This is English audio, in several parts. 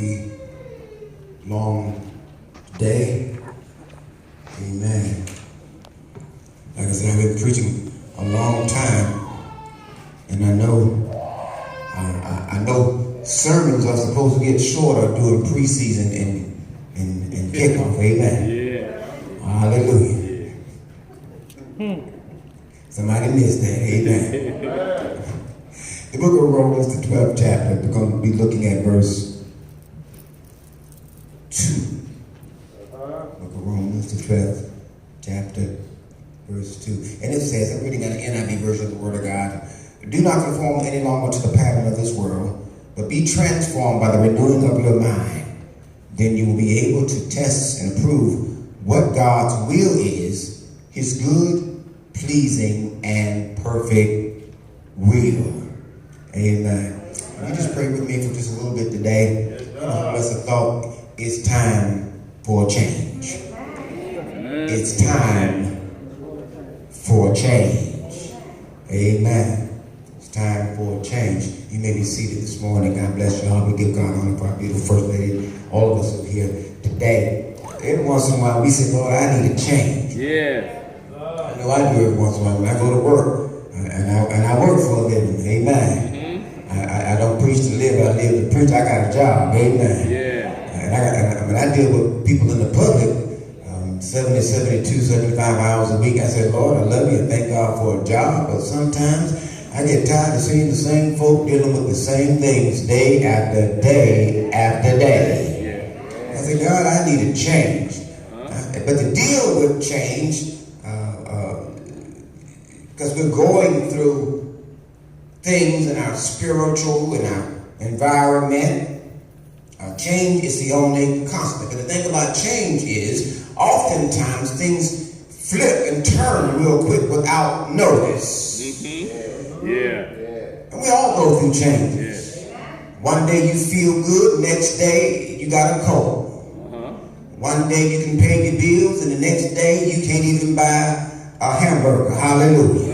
be long today. Amen. Like I said, I've been preaching a long time, and I know sermons are supposed to get shorter during preseason and kickoff. Amen. Yeah. Hallelujah. Yeah. Somebody missed that. Amen. The book of Romans, the 12th chapter, we're going to be looking at verse 2. Book of Romans, the 12th chapter, verse 2. And it says, I'm reading out the NIV version of the Word of God, do not conform any longer to the pattern of this world, but be transformed by the renewing of your mind. Then you will be able to test and approve what God's will is, his good, pleasing, and perfect will. Amen. Will you just pray with me for just a little bit today? As a thought, it's time for a change. It's time for a change. Amen. It's time for a change. You may be seated this morning. God bless you all. We give God honor for our beautiful First Lady. All of us are here today. Every once in a while, we say, Lord, I need a change. Yeah. I know I do every once in a while when I go to work. And I work for a living. Amen. I don't preach to live. I live to preach. I got a job. Amen. Yeah. And when I deal with people in the public, 70, 72, 75 hours a week, I say, Lord, I love you. Thank God for a job. But sometimes I get tired of seeing the same folk dealing with the same things day after day after day. Yeah. I say, God, I need a change. But to deal with change, because we're going through things in our spiritual, in our environment. Change is the only constant. But the thing about change is, oftentimes things flip and turn real quick without notice. Mm-hmm. Yeah. And we all go through changes. Yeah. One day you feel good, next day you got a cold. Uh-huh. One day you can pay your bills, and the next day you can't even buy a hamburger. Hallelujah.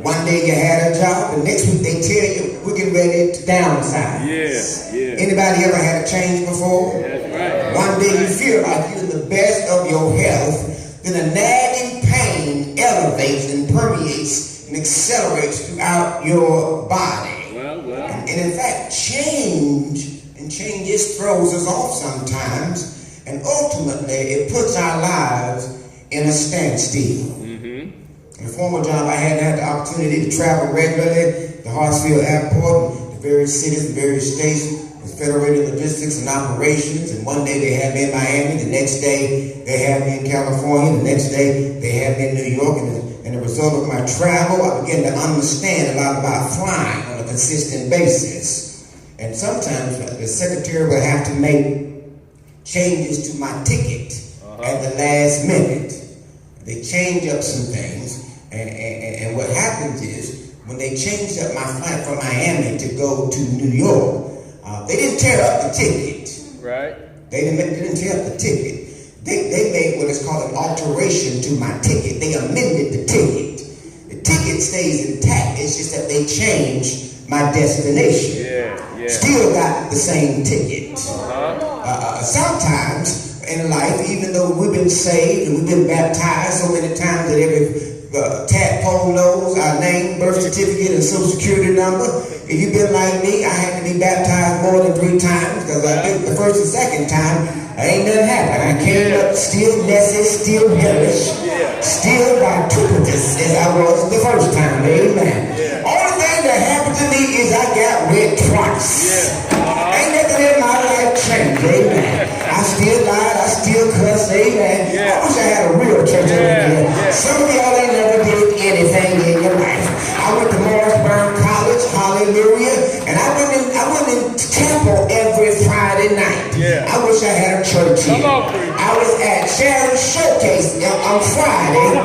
One day you had a job, and next week they tell you we're getting ready to downsize. Yeah. Anybody ever had a change before? That's right. One day you feel like you're in the best of your health, then a nagging pain elevates and permeates and accelerates throughout your body. And in fact, change just throws us off sometimes, and ultimately it puts our lives in a standstill. In a former job, I hadn't had the opportunity to travel regularly, the Hartsfield Airport, the various cities, the various states, with federated logistics and operations. And one day they had me in Miami, the next day they had me in California, the next day they had me in New York. And the result of my travel, I began to understand a lot about flying on a consistent basis. And sometimes the secretary would have to make changes to my ticket at the last minute. They change up some things. And what happens is, when they changed up my flight from Miami to go to New York, they didn't tear up the ticket. Right. They didn't tear up the ticket. They made what is called an alteration to my ticket. They amended the ticket. The ticket stays intact. It's just that they changed my destination. Yeah. Still got the same ticket. Sometimes in life, even though we've been saved and we've been baptized so many times that every tadpole knows our name, birth certificate, and social security number. If you've been like me, I had to be baptized more than 3 times, because I did the first and second time, ain't nothing happened. I came up still messy, still hellish, still vituperative as I was the first time. Amen. Only thing that happened to me is I got wet twice. Ain't nothing in my life changed. Amen. I still lied, I still cussed. Amen. I wish I had a real church over here. Some of y'all ain't never did anything in your life. I went to Morrisburg College, hallelujah, and I went in temple every Friday night. I wish I had a church here. I was at Sharon Showcase on Friday,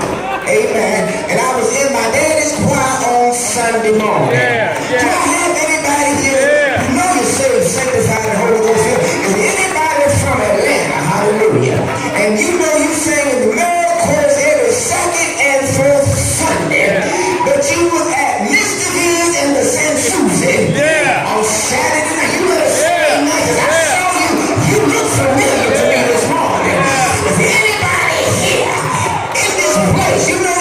amen, and I was in my daddy's choir on Sunday morning. Do I have anybody here? You know you're saved, sanctified, and Holy Ghost here. Is anybody from Atlanta? Hallelujah. And you know you sing in the miracle chorus every second and fourth Sunday. But you was at Mr. V's in the San Susie on Saturday night. You better say night, because I saw you familiar to me this morning. If anybody here in this place, you know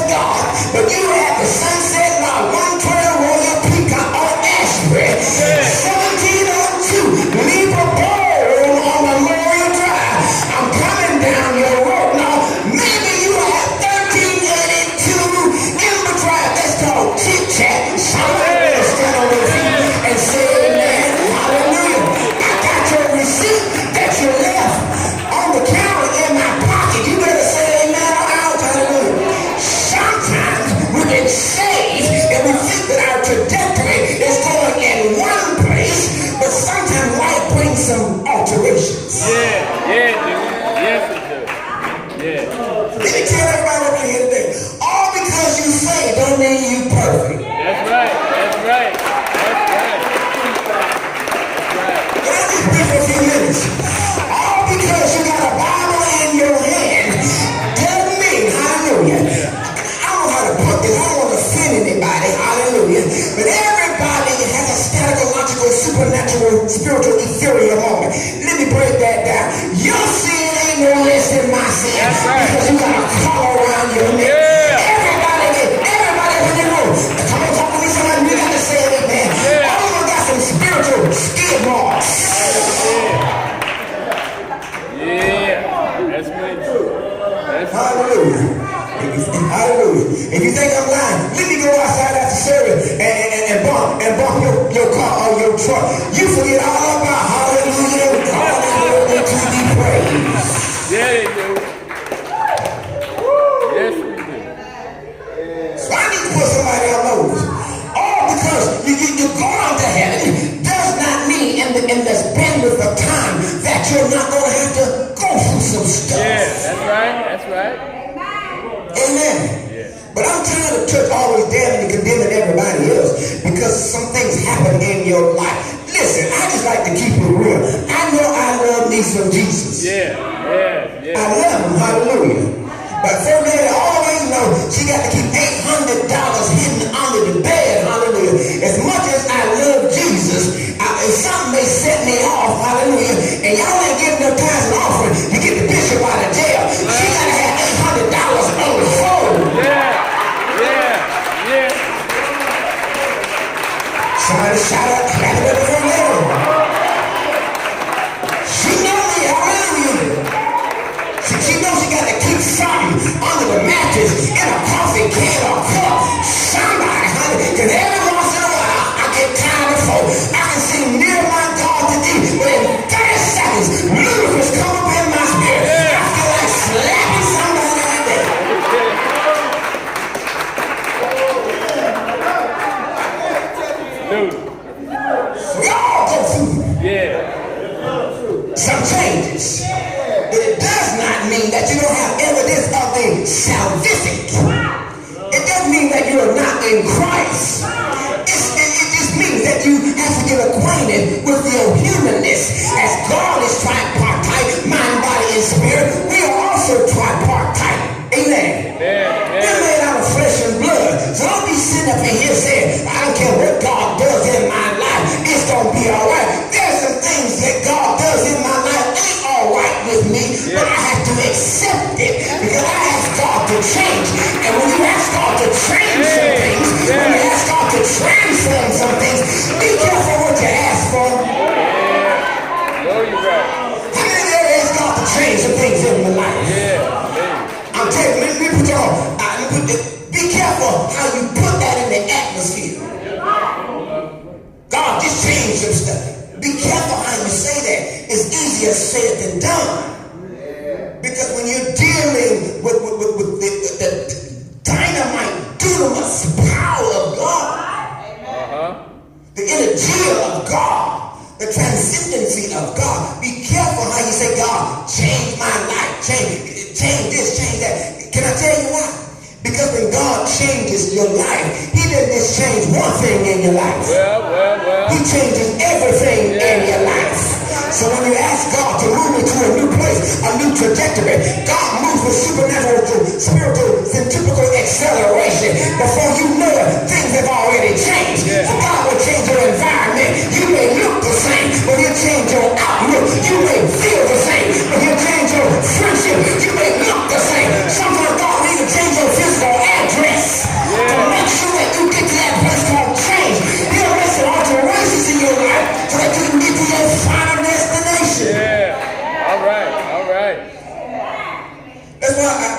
God, but you at the Sunset Lot, 112 Royal Peacock on Ashbury, 1702 Libra Bowl on Memorial Drive. I'm coming down your road now. Maybe you have 1382 Ember Drive. That's called chit chat. Somebody will stand on their feet and say amen. Hallelujah. I got your receipt that you left on the counter in my pocket. You better say amen or out. Hallelujah. Sometimes we get saved and we think that our trajectory is going in one place, but sometimes life brings some alterations. Yes, it does. Yeah. Let me tell everybody over here today, all because you say don't mean you perfect. That's right. Can I just speak for a few minutes? All because you got a Bible in your hand doesn't mean, hallelujah. I don't know how to put this. I don't want to offend anybody, hallelujah. But everybody has a scatological, supernatural, spiritual, ethereal moment. Let me break that down. Your sin ain't no less than my sin. That's right. Because you got a collar around your neck. Yeah. Everybody in the room. Come on, talk to me, somebody. You got to say it, man. Yeah. All of us got some spiritual skid marks. Yeah. That's right. Hallelujah. Hallelujah. If you think I'm lying, let me go outside after service and bump your car or your truck. You forget all about hallelujah. Hallelujah to be praised. Yeah, they do. Yes, we do. So I need to put somebody on notice. All because you're going to heaven does not mean in this bandwidth of time that you're not going to have to go through some stuff. Yeah, that's right. Amen. Yeah. But I'm tired of church always damning and condemning everybody else because some things happen in your life. Listen, I just like to keep it real. I know I love me some Jesus. Yeah. I love him, hallelujah. But for me to always know she got to keep $800 hidden under the bed, hallelujah. As much as I love Jesus, something may set me off, hallelujah. And y'all ain't giving no tithes and offering to get the bishop out of jail. She got to have $800 on the phone. Yeah. Somebody shout out, clap it up for me. She know me, hallelujah. She knows she got to keep something under the mattress in a coffee can or cup. Somebody, honey, because every once in a while I get tired of folk. I can see near my God to thee, but in 30 seconds, ludicrous come up in my spirit. I feel like slapping somebody out there. We all go through some changes. But it does not mean that you don't have evidence of the salvific. It doesn't mean that you are not in Christ. It just means that you have to get acquainted with your humanness. As God is tripartite, mind, body, and spirit, we are also tripartite. Amen. We're made out of flesh and blood. So don't be sitting up in here saying, I don't care what God does in my life, it's going to be all right. There's some things that God does in my life ain't all right with me, but I have to accept it because I ask God to change. And when you ask God to change some things, when you ask God to transform some things, be careful what you ask for. How many of you ask God to change some things in my life? I'm telling you, let me put you on. Be careful how you put that in the atmosphere. God, just change some stuff. Be careful how you say that. It's easier said than done. Because when you're dealing with the dynamite, dunamis power of God, the energy of God, the transcendency of God, be careful how you say, God, change my life, change this, change that. Can I tell you why? Because when God changes your life, he doesn't just change one thing in your life. He changes everything in your life. So when you ask God to move me to a new place, a new trajectory, God moves with supernatural, spiritual